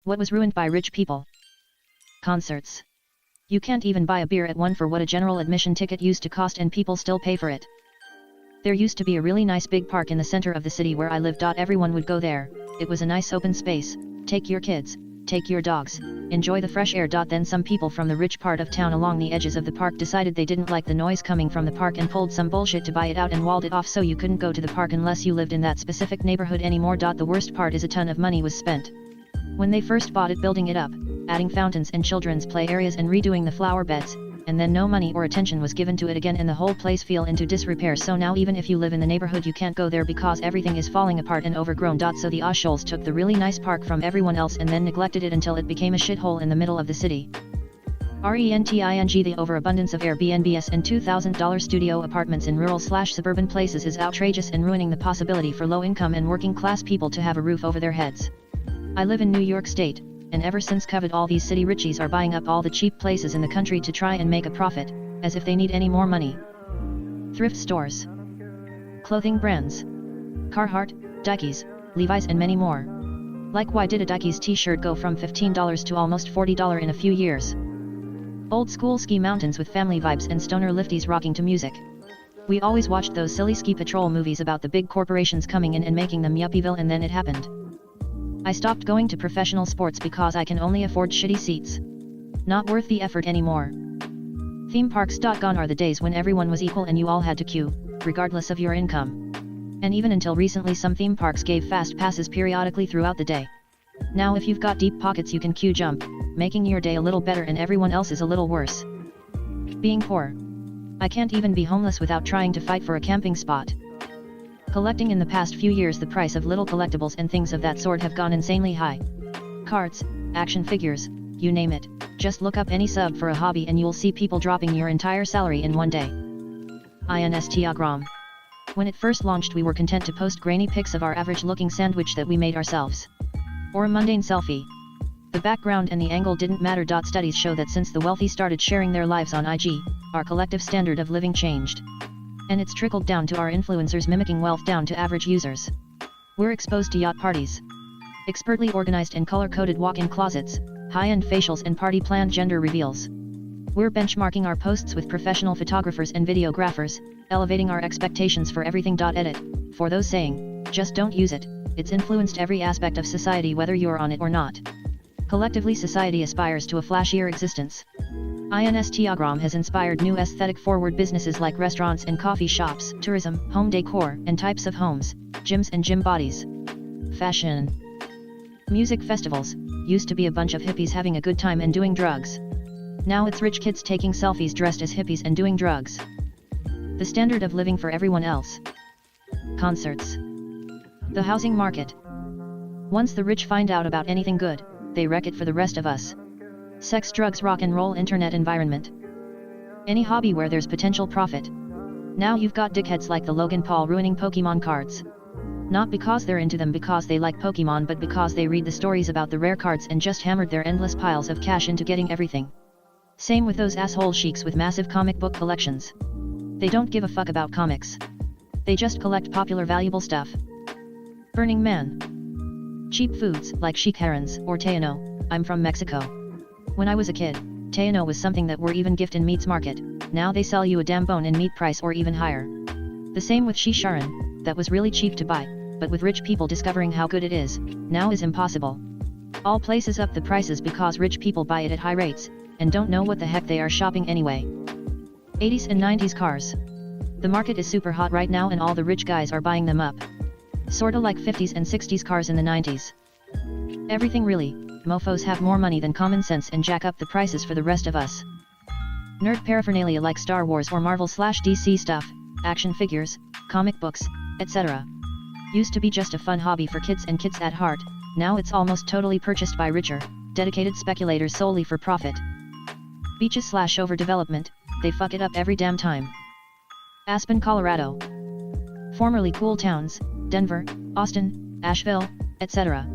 What was ruined by rich people? Concerts. You can't even buy a beer at one for what a general admission ticket used to cost, and people still pay for it. There used to be a really nice big park in the center of the city where I lived. Everyone would go there. It was a nice open space. Take your kids, take your dogs, enjoy the fresh air. Then some people from the rich part of town along the edges of the park decided they didn't like the noise coming from the park and pulled some bullshit to buy it out and walled it off so you couldn't go to the park unless you lived in that specific neighborhood anymore. The worst part is a ton of money was spent when they first bought it, building it up, adding fountains and children's play areas and redoing the flower beds, and then no money or attention was given to it again and the whole place fell into disrepair. So now even if you live in the neighborhood you can't go there because everything is falling apart and overgrown. So the assholes took the really nice park from everyone else and then neglected it until it became a shithole in the middle of the city. Renting the overabundance of Airbnbs and $2,000 studio apartments in rural/suburban places is outrageous and ruining the possibility for low-income and working-class people to have a roof over their heads. I live in New York State, and ever since COVID all these city richies are buying up all the cheap places in the country to try and make a profit, as if they need any more money. Thrift stores, clothing brands, Carhartt, Dickies, Levi's and many more. Like, why did a Dickies t-shirt go from $15 to almost $40 in a few years? Old school ski mountains with family vibes and stoner lifties rocking to music. We always watched those silly ski patrol movies about the big corporations coming in and making them yuppieville, and then it happened. I stopped going to professional sports because I can only afford shitty seats. Not worth the effort anymore. Theme parks. Gone are the days when everyone was equal and you all had to queue, regardless of your income. And even until recently some theme parks gave fast passes periodically throughout the day. Now if you've got deep pockets you can queue jump, making your day a little better and everyone else is a little worse. Being poor. I can't even be homeless without trying to fight for a camping spot. Collecting. In the past few years the price of little collectibles and things of that sort have gone insanely high. Cards, action figures, you name it, just look up any sub for a hobby and you'll see people dropping your entire salary in one day. Instagram. When it first launched we were content to post grainy pics of our average looking sandwich that we made ourselves. Or a mundane selfie. The background and the angle didn't matter. Studies show that since the wealthy started sharing their lives on IG, our collective standard of living changed. And it's trickled down to our influencers mimicking wealth down to average users. We're exposed to yacht parties, expertly organized and color-coded walk-in closets, high-end facials and party-planned gender reveals. We're benchmarking our posts with professional photographers and videographers, elevating our expectations for everything. Edit, for those saying, just don't use it, it's influenced every aspect of society whether you're on it or not. Collectively society aspires to a flashier existence. Instagram has inspired new aesthetic-forward businesses like restaurants and coffee shops, tourism, home decor, and types of homes, gyms and gym bodies. Fashion. Music festivals, used to be a bunch of hippies having a good time and doing drugs. Now it's rich kids taking selfies dressed as hippies and doing drugs. The standard of living for everyone else. Concerts. The housing market. Once the rich find out about anything good, they wreck it for the rest of us. Sex, drugs, rock and roll, internet environment. Any hobby where there's potential profit. Now you've got dickheads like the Logan Paul ruining Pokemon cards. Not because they're into them because they like Pokemon, but because they read the stories about the rare cards and just hammered their endless piles of cash into getting everything. Same with those asshole sheiks with massive comic book collections. They don't give a fuck about comics. They just collect popular valuable stuff. Burning Man. Cheap foods like chic herons or Tejano. I'm from Mexico. When I was a kid, Tejano was something that were even gift in meats market. Now they sell you a damn bone in meat price or even higher. The same with Shisharan, that was really cheap to buy, but with rich people discovering how good it is, now is impossible. All places up the prices because rich people buy it at high rates, and don't know what the heck they are shopping anyway. 80s and 90s cars. The market is super hot right now and all the rich guys are buying them up. Sorta like 50s and 60s cars in the 90s. Everything really. Mofos have more money than common sense and jack up the prices for the rest of us. Nerd paraphernalia like Star Wars or Marvel/DC stuff, action figures, comic books, etc. Used to be just a fun hobby for kids and kids at heart, now it's almost totally purchased by richer, dedicated speculators solely for profit. Beaches/overdevelopment, they fuck it up every damn time. Aspen, Colorado. Formerly cool towns, Denver, Austin, Asheville, etc.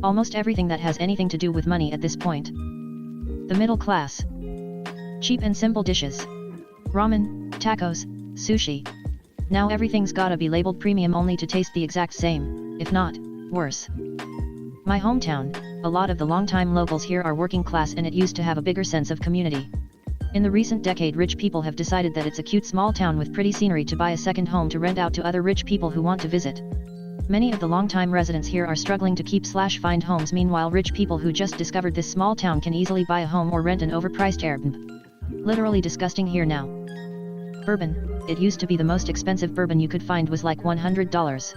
Almost everything that has anything to do with money at this point. The middle class. Cheap and simple dishes. Ramen, tacos, sushi. Now everything's gotta be labeled premium only to taste the exact same, if not worse. My hometown, A lot of the long-time locals here are working class and it used to have a bigger sense of community. In the recent decade, rich people have decided that it's a cute small town with pretty scenery to buy a second home to rent out to other rich people who want to visit. Many of the long-time residents here are struggling to keep/find homes. Meanwhile, rich people who just discovered this small town can easily buy a home or rent an overpriced Airbnb. Literally disgusting here now. Bourbon, it used to be the most expensive bourbon you could find was like $100.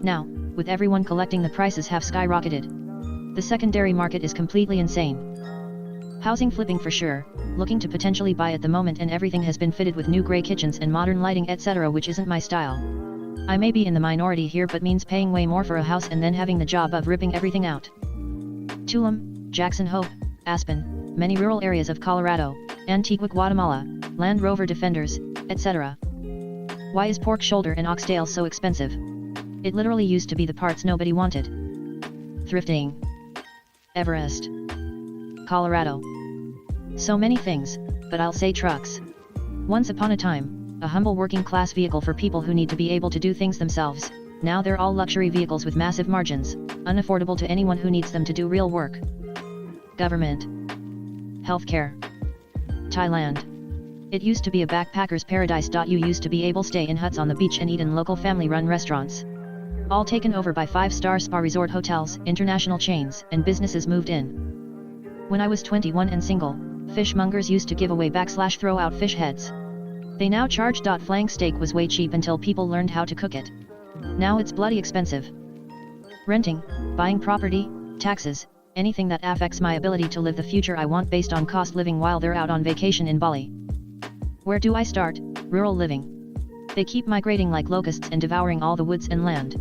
Now, with everyone collecting, the prices have skyrocketed. The secondary market is completely insane. Housing flipping for sure, looking to potentially buy at the moment, and everything has been fitted with new grey kitchens and modern lighting etc., which isn't my style. I may be in the minority here, but means paying way more for a house and then having the job of ripping everything out. Tulum, Jackson Hope, Aspen, many rural areas of Colorado, Antigua, Guatemala, Land Rover Defenders, etc. Why is pork shoulder and oxtail so expensive? It literally used to be the parts nobody wanted. Thrifting. Everest. Colorado. So many things, but I'll say trucks. Once upon a time, a humble working class vehicle for people who need to be able to do things themselves. Now they're all luxury vehicles with massive margins, unaffordable to anyone who needs them to do real work. Government. Healthcare. Thailand. It used to be a backpacker's paradise. You used to be able to stay in huts on the beach and eat in local family-run restaurants. All taken over by 5-star spa resort hotels, international chains, and businesses moved in. When I was 21 and single, fishmongers used to give away /throw out fish heads. They now charge. Flank steak was way cheap until people learned how to cook it. Now it's bloody expensive. Renting, buying property, taxes, anything that affects my ability to live the future I want based on cost living while they're out on vacation in Bali. Where do I start? Rural living. They keep migrating like locusts and devouring all the woods and land.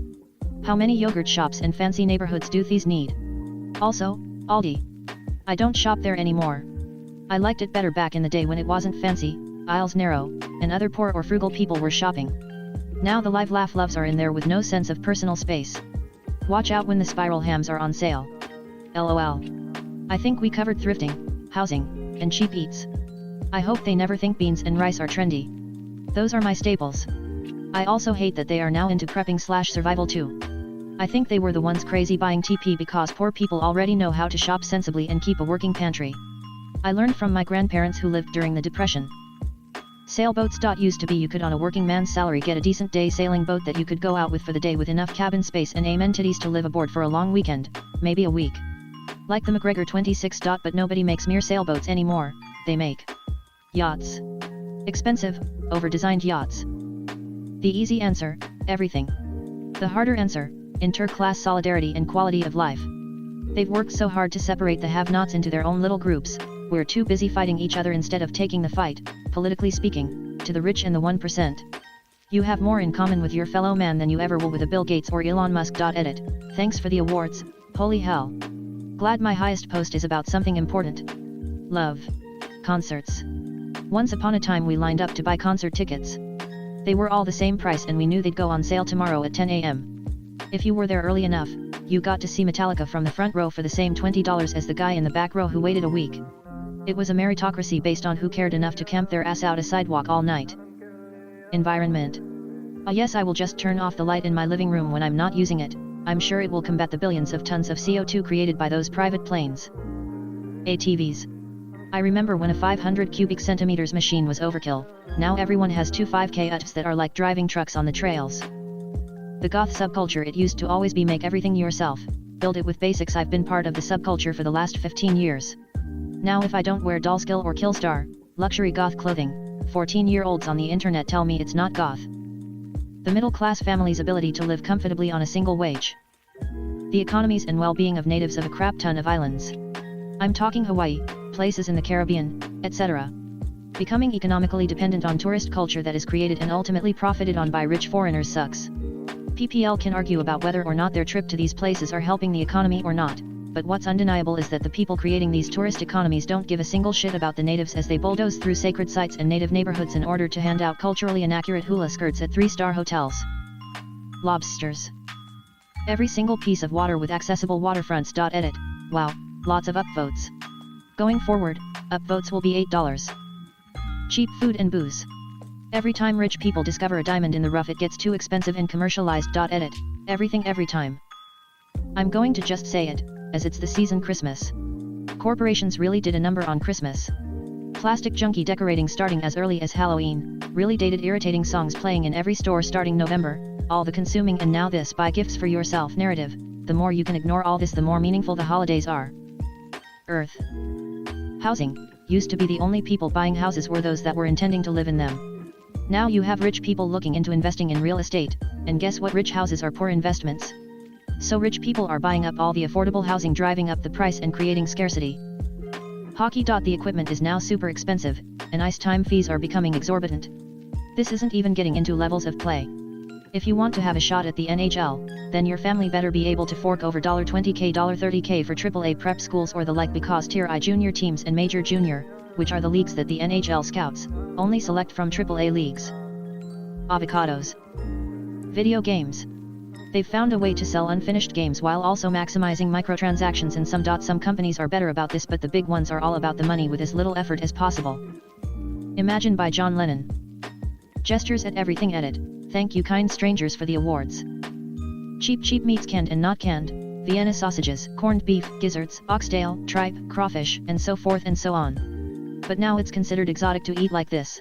How many yogurt shops and fancy neighborhoods do these need? Also, Aldi. I don't shop there anymore. I liked it better back in the day when it wasn't fancy, aisles narrow, and other poor or frugal people were shopping. Now the live laugh loves are in there with no sense of personal space. Watch out when the spiral hams are on sale. LOL. I think we covered thrifting, housing, and cheap eats. I hope they never think beans and rice are trendy. Those are my staples. I also hate that they are now into prepping/survival too. I think they were the ones crazy buying TP because poor people already know how to shop sensibly and keep a working pantry. I learned from my grandparents who lived during the Depression. Sailboats. Used to be you could on a working man's salary get a decent day sailing boat that you could go out with for the day with enough cabin space and amenities to live aboard for a long weekend, maybe a week. Like the McGregor 26. But nobody makes mere sailboats anymore, they make yachts. Expensive, over-designed yachts. The easy answer, everything. The harder answer, interclass solidarity and quality of life. They've worked so hard to separate the have-nots into their own little groups. We're too busy fighting each other instead of taking the fight, politically speaking, to the rich and the 1%. You have more in common with your fellow man than you ever will with a Bill Gates or Elon Musk. Edit. Thanks for the awards, holy hell. Glad my highest post is about something important. Love. Concerts. Once upon a time we lined up to buy concert tickets. They were all the same price and we knew they'd go on sale tomorrow at 10 a.m. If you were there early enough, you got to see Metallica from the front row for the same $20 as the guy in the back row who waited a week. It was a meritocracy based on who cared enough to camp their ass out a sidewalk all night. Environment. Yes, I will just turn off the light in my living room when I'm not using it. I'm sure it will combat the billions of tons of CO2 created by those private planes. ATVs. I remember when a 500 cubic centimeters machine was overkill. Now everyone has two 5K UTVs that are like driving trucks on the trails. The goth subculture. It used to always be make everything yourself, build it with basics. I've been part of the subculture for the last 15 years. Now if I don't wear Dollskill or Killstar, luxury goth clothing, 14-year-olds on the internet tell me it's not goth. The middle-class family's ability to live comfortably on a single wage. The economies and well-being of natives of a crap ton of islands. I'm talking Hawaii, places in the Caribbean, etc. Becoming economically dependent on tourist culture that is created and ultimately profited on by rich foreigners sucks. PPL can argue about whether or not their trip to these places are helping the economy or not, but what's undeniable is that the people creating these tourist economies don't give a single shit about the natives as they bulldoze through sacred sites and native neighborhoods in order to hand out culturally inaccurate hula skirts at 3-star hotels. Lobsters. Every single piece of water with accessible waterfronts. Edit. Wow, lots of upvotes. Going forward, upvotes will be $8. Cheap food and booze. Every time rich people discover a diamond in the rough, it gets too expensive and commercialized. Edit. Everything every time. I'm going to just say it, as it's the season Christmas. Corporations really did a number on Christmas. Plastic junky decorating starting as early as Halloween, really dated irritating songs playing in every store starting November, all the consuming and now this buy gifts for yourself narrative. The more you can ignore all this, the more meaningful the holidays are. Earth. Housing. Used to be the only people buying houses were those that were intending to live in them. Now you have rich people looking into investing in real estate, and guess what? Rich houses are poor investments. So rich people are buying up all the affordable housing, driving up the price and creating scarcity. Hockey. The equipment is now super expensive, and ice time fees are becoming exorbitant. This isn't even getting into levels of play. If you want to have a shot at the NHL, then your family better be able to fork over $20K, $30K for AAA prep schools or the like, because Tier I junior teams and Major Junior, which are the leagues that the NHL scouts only select from AAA leagues. Avocados. Video games. They've found a way to sell unfinished games while also maximizing microtransactions, and some companies are better about this, but the big ones are all about the money with as little effort as possible. Imagine by John Lennon. Gestures at everything. Edit. Thank you kind strangers for the awards. Cheap meats, canned and not canned, Vienna sausages, corned beef, gizzards, oxtail, tripe, crawfish, and so forth and so on. But now it's considered exotic to eat like this.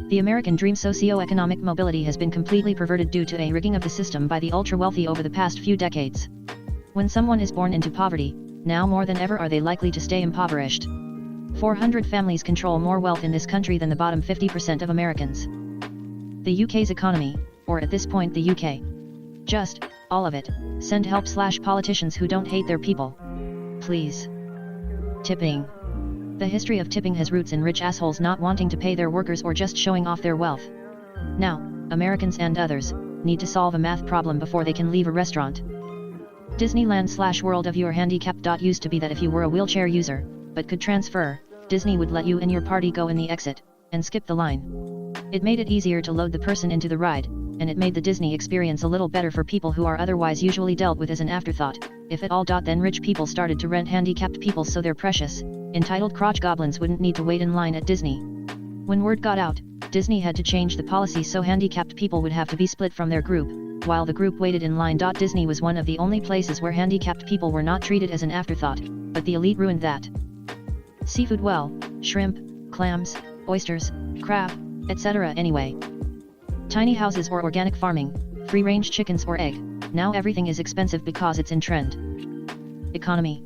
The American dream socio-economic mobility has been completely perverted due to a rigging of the system by the ultra-wealthy over the past few decades. When someone is born into poverty, now more than ever are they likely to stay impoverished. 400 families control more wealth in this country than the bottom 50% of Americans. The UK's economy, or at this point the UK. Just, all of it, send help / politicians who don't hate their people. Please. Tipping. The history of tipping has roots in rich assholes not wanting to pay their workers or just showing off their wealth. Now, Americans and others, need to solve a math problem before they can leave a restaurant. Disneyland / World of Your Handicap. Used to be that if you were a wheelchair user, but could transfer, Disney would let you and your party go in the exit, and skip the line. It made it easier to load the person into the ride, and it made the Disney experience a little better for people who are otherwise usually dealt with as an afterthought, if at all. Then rich people started to rent handicapped people so their precious, entitled crotch goblins wouldn't need to wait in line at Disney. When word got out, Disney had to change the policy so handicapped people would have to be split from their group, while the group waited in line. Disney was one of the only places where handicapped people were not treated as an afterthought, but the elite ruined that. Seafood. Well, shrimp, clams, oysters, crab, etc. Anyway. Tiny houses or organic farming, free-range chickens or egg, now everything is expensive because it's in trend. Economy.